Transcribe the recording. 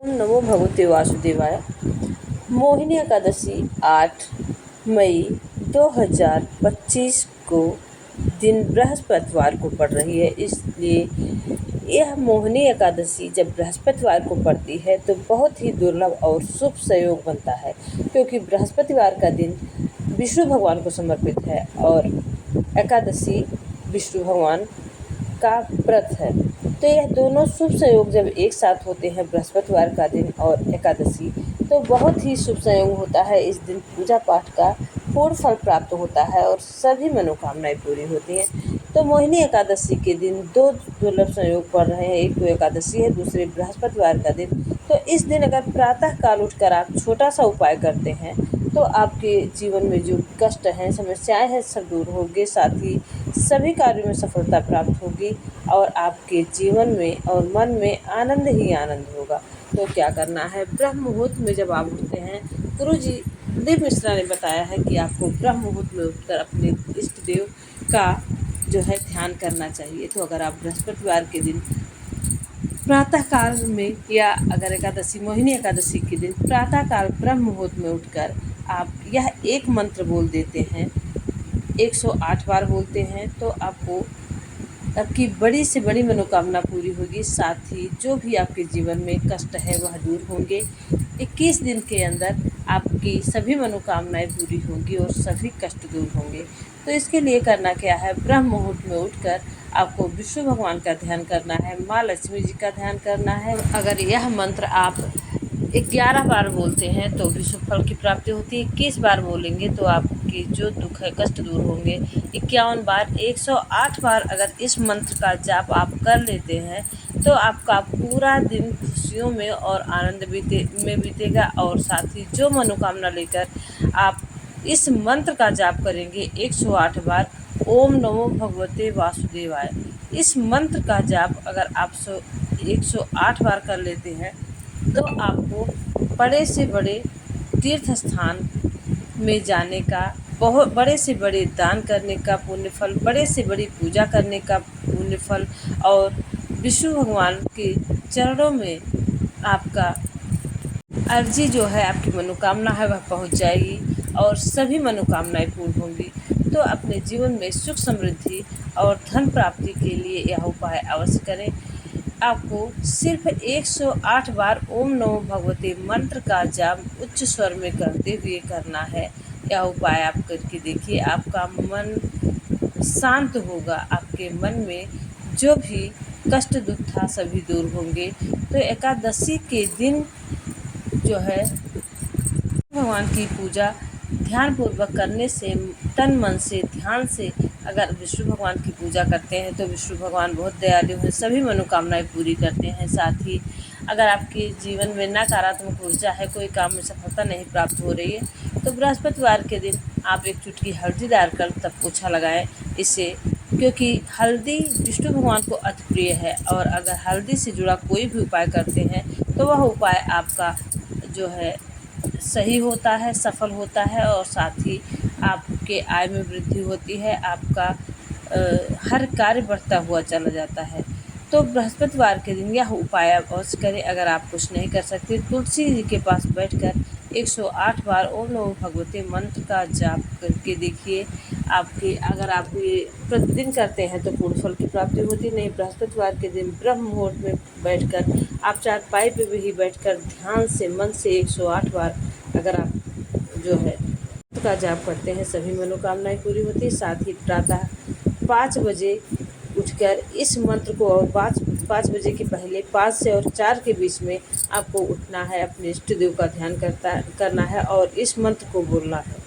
ओम नमो भगवते वासुदेवाय। मोहिनी एकादशी 8 मई 2025 को दिन बृहस्पतिवार को पड़ रही है। इसलिए यह मोहिनी एकादशी जब बृहस्पतिवार को पड़ती है तो बहुत ही दुर्लभ और शुभ संयोग बनता है, क्योंकि बृहस्पतिवार का दिन विष्णु भगवान को समर्पित है और एकादशी विष्णु भगवान का व्रत है। तो यह दोनों शुभ संयोग जब एक साथ होते हैं, बृहस्पतिवार का दिन और एकादशी, तो बहुत ही शुभ संयोग होता है। इस दिन पूजा पाठ का पूर्ण फल प्राप्त होता है और सभी मनोकामनाएं पूरी होती हैं। तो मोहिनी एकादशी के दिन दो दुर्लभ संयोग पड़ रहे हैं, एक तो एकादशी है, दूसरे बृहस्पतिवार का दिन। तो इस दिन अगर प्रातः काल उठकर आप छोटा सा उपाय करते हैं तो आपके जीवन में जो कष्ट हैं, समस्याएं हैं, सब दूर होंगे। साथ ही सभी कार्यों में सफलता प्राप्त होगी और आपके जीवन में और मन में आनंद ही आनंद होगा। तो क्या करना है, ब्रह्म मुहूर्त में जब आप उठते हैं, गुरु जी दिव्य मिश्रा ने बताया है कि आपको ब्रह्म मुहूर्त में उठकर अपने इष्ट देव का जो है ध्यान करना चाहिए। तो अगर आप बृहस्पतिवार के दिन प्रातः काल में, या अगर एकादशी मोहिनी एकादशी के दिन प्रातः काल ब्रह्म मुहूर्त में उठकर आप यह एक मंत्र बोल देते हैं, 108 बार बोलते हैं, तो आपको आपकी बड़ी से बड़ी मनोकामना पूरी होगी। साथ ही जो भी आपके जीवन में कष्ट है वह दूर होंगे। 21 दिन के अंदर आपकी सभी मनोकामनाएं पूरी होंगी और सभी कष्ट दूर होंगे। तो इसके लिए करना क्या है, ब्रह्म मुहूर्त में उठकर आपको विष्णु भगवान का ध्यान करना है, माँ लक्ष्मी जी का ध्यान करना है। अगर यह मंत्र आप 11 बार बोलते हैं तो भी शुभ फल की प्राप्ति होती है। 21 बार बोलेंगे तो आपके जो दुख है, कष्ट दूर होंगे। 51 बार, 108 बार अगर इस मंत्र का जाप आप कर लेते हैं तो आपका पूरा दिन खुशियों में और आनंद में बीतेगा। और साथ ही जो मनोकामना लेकर आप इस मंत्र का जाप करेंगे 108 बार, ओम नमो भगवते वासुदेवाय, इस मंत्र का जाप अगर आप 108 बार कर लेते हैं तो आपको बड़े से बड़े तीर्थ स्थान में जाने का, बहुत बड़े से बड़े दान करने का पुण्य फल, बड़े से बड़ी पूजा करने का पुण्य फल और विष्णु भगवान के चरणों में आपका अर्जी जो है, आपकी मनोकामना है वह पहुंच जाएगी और सभी मनोकामनाएं पूर्ण होंगी। तो अपने जीवन में सुख समृद्धि और धन प्राप्ति के लिए यह उपाय अवश्य करें। आपको सिर्फ 108 बार ओम नमो भगवते मंत्र का जाप उच्च स्वर में करते हुए करना है। यह उपाय आप करके देखिए, आपका मन शांत होगा, आपके मन में जो भी कष्ट दुख था सभी दूर होंगे। तो एकादशी के दिन जो है भगवान की पूजा ध्यानपूर्वक करने से, तन मन से, ध्यान से अगर विष्णु भगवान की पूजा करते हैं तो विष्णु भगवान बहुत दयालु हैं, सभी मनोकामनाएं पूरी करते हैं। साथ ही अगर आपके जीवन में नकारात्मक ऊर्जा है, कोई काम में सफलता नहीं प्राप्त हो रही है, तो बृहस्पतिवार के दिन आप एक चुटकी हल्दी डालकर तब पोछा लगाएं। इससे, क्योंकि हल्दी विष्णु भगवान को अति प्रिय है और अगर हल्दी से जुड़ा कोई भी उपाय करते हैं तो वह उपाय आपका जो है सही होता है, सफल होता है और साथ ही आपके आय में वृद्धि होती है, आपका हर कार्य बढ़ता हुआ चला जाता है। तो बृहस्पतिवार के दिन यह उपाय अवश्य करें। अगर आप कुछ नहीं कर सकते, तुलसी जी के पास बैठकर 108 बार ओम नमो भगवते मंत्र का जाप करके देखिए। आपके अगर आप ये प्रतिदिन करते हैं तो पूर्ण फल की प्राप्ति होती नहीं। बृहस्पतिवार के दिन ब्रह्म मुहूर्त में बैठकर आप चारपाई पे भी बैठकर ध्यान से, मन से 108 बार अगर आप जो है का जाप करते हैं, सभी मनोकामनाएं पूरी होती है। साथ ही प्रातः 5 बजे उठकर इस मंत्र को, और 5 बजे के पहले 5 से और 4 के बीच में आपको उठना है, अपने इष्ट देव का ध्यान करना है और इस मंत्र को बोलना है।